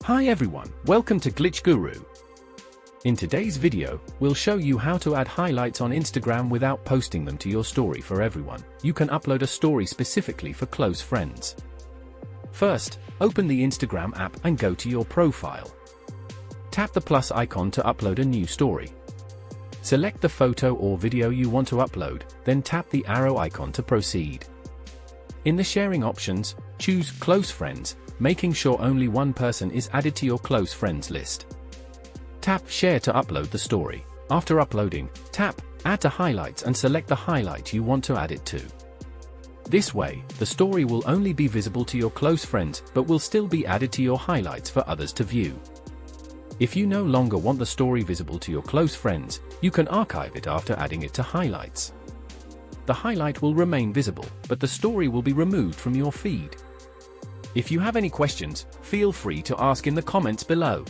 Hi everyone, welcome to Glitch Guru. In today's video, we'll show you how to add highlights on Instagram without posting them to your story for everyone. You can upload a story specifically for close friends. First, open the Instagram app and go to your profile. Tap the plus icon to upload a new story. Select the photo or video you want to upload, then tap the arrow icon to proceed. In the sharing options, choose Close Friends, making sure only one person is added to your close friends list. Tap Share to upload the story. After uploading, tap Add to Highlights and select the highlight you want to add it to. This way, the story will only be visible to your close friends but will still be added to your highlights for others to view. If you no longer want the story visible to your close friends, you can archive it after adding it to highlights. The highlight will remain visible, but the story will be removed from your feed. If you have any questions, feel free to ask in the comments below.